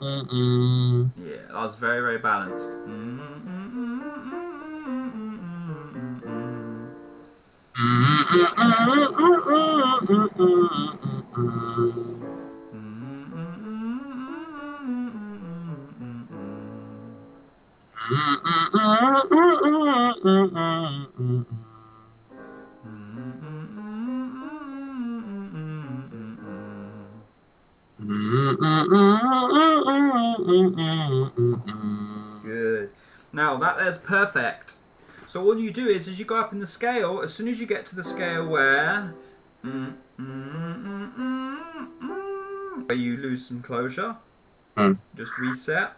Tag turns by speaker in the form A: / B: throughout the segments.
A: Yeah, that was very, very balanced. Good. Now that there's perfect. So all you do is, as you go up in the scale, as soon as you get to the scale where where you lose some closure, just reset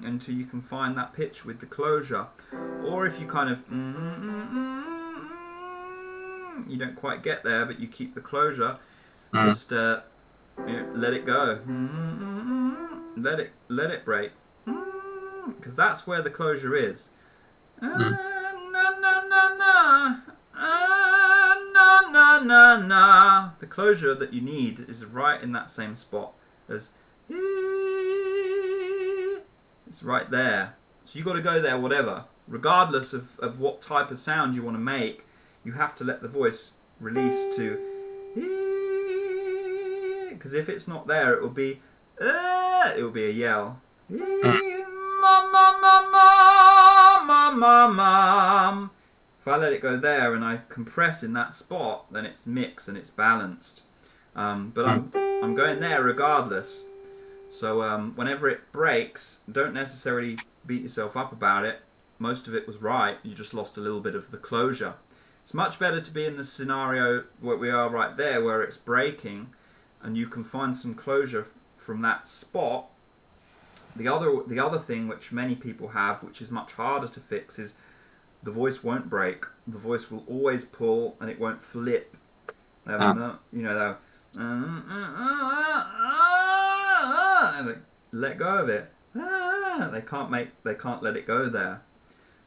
A: until you can find that pitch with the closure. Or if you kind of you don't quite get there, but you keep the closure, just let it go. Let it break, because that's where the closure is. Na na na na. Na na na na. The closure that you need is right in that same spot as it's right there. So you got to go there, whatever, regardless of what type of sound you want to make. You have to let the voice release to, because if it's not there, it will be a yell. If I let it go there and I compress in that spot, then it's mixed and it's balanced. But I'm going there regardless. So whenever it breaks, don't necessarily beat yourself up about it. Most of it was right. You just lost a little bit of the closure. It's much better to be in the scenario where we are right there, where it's breaking, and you can find some closure from that spot. The other thing which many people have, which is much harder to fix, is the voice won't break. The voice will always pull, and it won't flip. You know, they'll and they let go of it. They can't let it go there.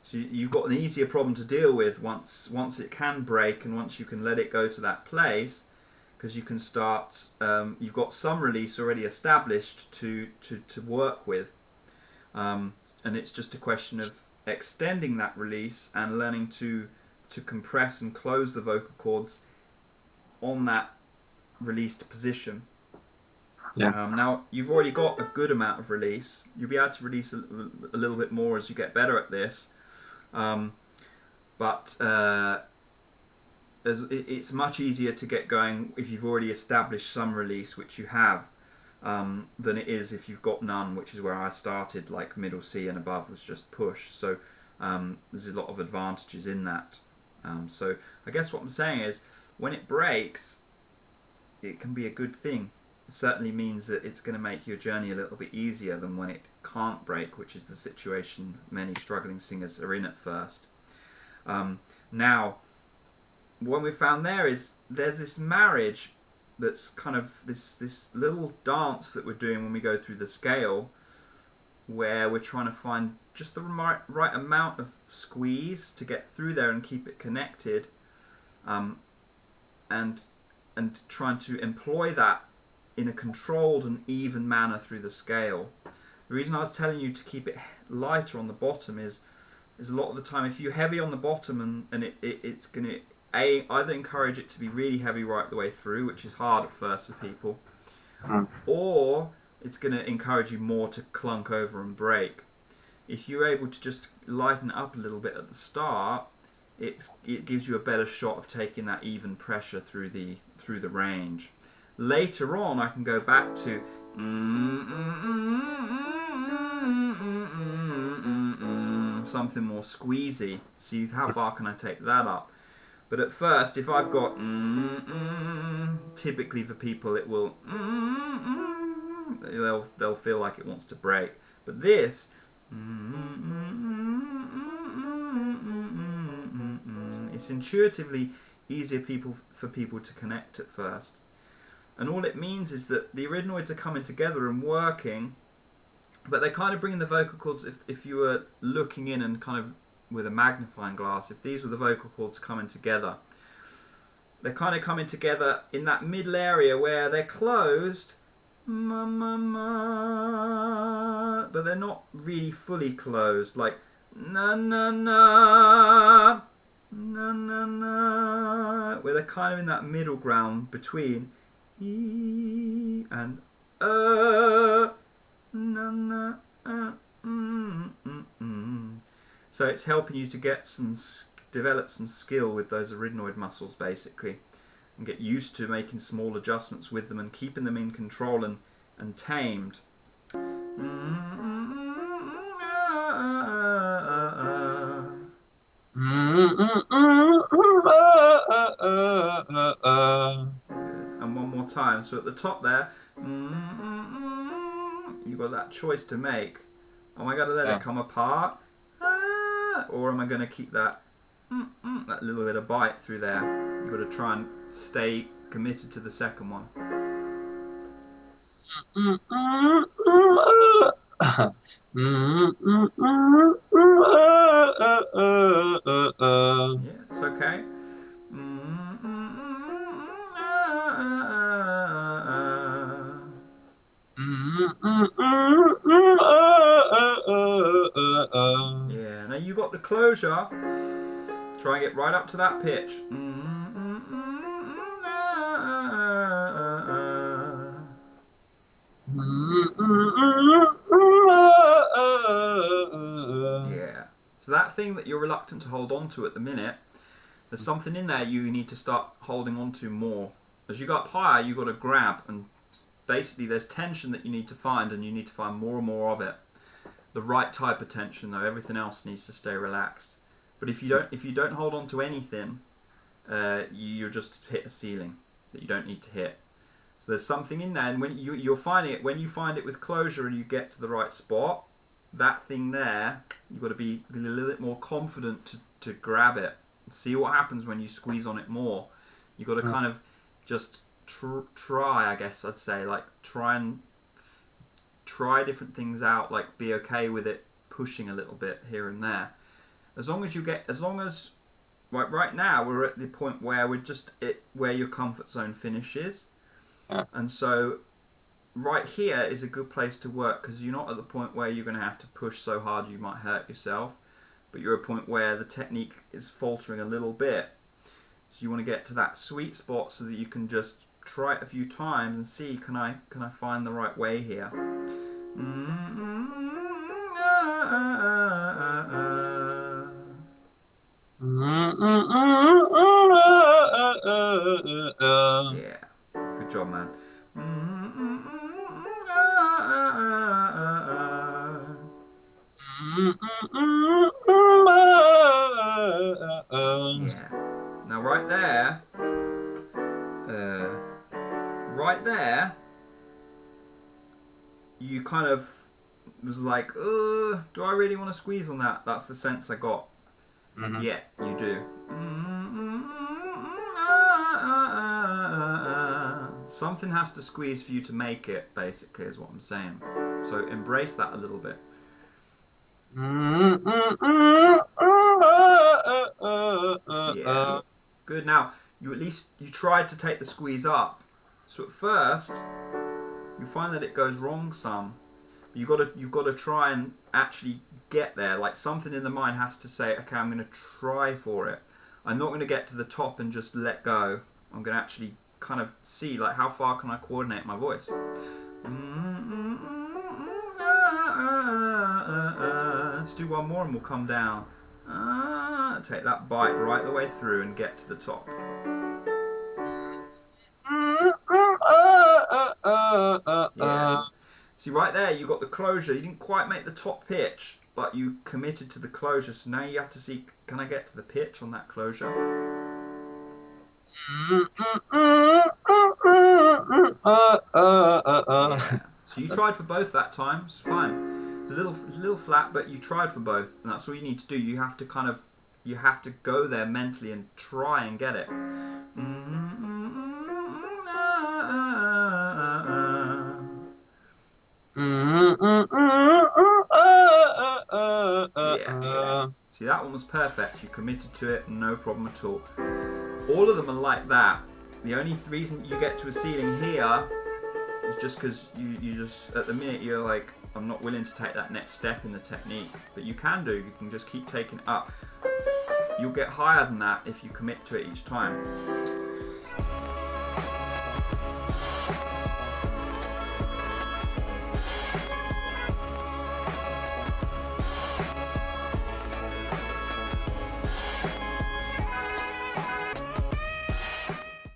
A: So you've got an easier problem to deal with once it can break, and once you can let it go to that place, because you can start. You've got some release already established to work with, and it's just a question of extending that release and learning to compress and close the vocal cords on that released position.
B: Yeah.
A: Now you've already got a good amount of release. You'll be able to release a little bit more as you get better at this. But it's much easier to get going if you've already established some release, which you have, than it is if you've got none, which is where I started, like middle C and above was just push. So there's a lot of advantages in that. So I guess what I'm saying is, when it breaks, it can be a good thing. It certainly means that it's going to make your journey a little bit easier than when it can't break, which is the situation many struggling singers are in at first. Now, what we found there's this marriage that's kind of this little dance that we're doing when we go through the scale, where we're trying to find just the right amount of squeeze to get through there and keep it connected, and trying to employ that in a controlled and even manner through the scale. The reason I was telling you to keep it lighter on the bottom is a lot of the time, if you're heavy on the bottom and it's going to either encourage it to be really heavy right the way through, which is hard at first for people, or it's going to encourage you more to clunk over and break. If you're able to just lighten it up a little bit at the start, it gives you a better shot of taking that even pressure through the range. Later on, I can go back to something more squeezy. See how far can I take that up? But at first, if I've got typically for people, it will they'll feel like it wants to break. But this it's intuitively easier for people to connect at first. And all it means is that the arachnoids are coming together and working, but they're kind of bringing the vocal cords, if you were looking in and kind of with a magnifying glass, if these were the vocal cords coming together, they're kind of coming together in that middle area where they're closed, ma, ma, ma, but they're not really fully closed, like na na na, na na na, where they're kind of in that middle ground between e and na na So it's helping you to get develop some skill with those arytenoid muscles basically, and get used to making small adjustments with them and keeping them in control and tamed. And one more time. So at the top there, you've got that choice to make. Am I going to let it come apart? Or am I going to keep that little bit of bite through there? You've got to try and stay committed to the second one. Yeah, it's okay. Yeah, now you got the closure. Try and get right up to that pitch. Yeah. So that thing that you're reluctant to hold on to at the minute, there's something in there you need to start holding on to more. As you go up higher, you've got to grab, and basically there's tension that you need to find, and you need to find more and more of it. The right type of tension, though. Everything else needs to stay relaxed. But if you don't hold on to anything, you'll just hit a ceiling that you don't need to hit. So there's something in there, and when you'll find it when you find it with closure and you get to the right spot, that thing there, you've got to be a little bit more confident to grab it. See what happens when you squeeze on it more. You've got to kind of just try, I guess I'd say, like try different things out, like be okay with it pushing a little bit here and there. As long as right now we're at the point where where your comfort zone finishes, and so right here is a good place to work because you're not at the point where you're going to have to push so hard you might hurt yourself, but you're at a point where the technique is faltering a little bit. So you want to get to that sweet spot so that you can just try it a few times and see, can I find the right way here. Yeah, good job, man. Yeah. Now right there, you kind of was like, do I really want to squeeze on that? That's the sense I got. Yeah, you do. Something has to squeeze for you to make it, basically, is what I'm saying. So embrace that a little bit. Yeah. Good. Now, you tried to take the squeeze up. So at first, you find that it goes wrong some. You've got to try and actually get there. Like something in the mind has to say, okay, I'm going to try for it. I'm not going to get to the top and just let go. I'm going to actually kind of see, like, how far can I coordinate my voice. Let's do one more and we'll come down. Take that bite right the way through and get to the top. Yeah. See, right there, you got the closure. You didn't quite make the top pitch, but you committed to the closure. So now you have to see, can I get to the pitch on that closure? Yeah. So you tried for both that time. It's fine. It's a little flat, but you tried for both, and that's all you need to do. You have to go there mentally and try and get it. Yeah. See, that one was perfect. You committed to it, no problem at all. All of them are like that. The only reason you get to a ceiling here is just because you just, at the minute, you're like, I'm not willing to take that next step in the technique. But you can do, you can just keep taking it up. You'll get higher than that if you commit to it each time.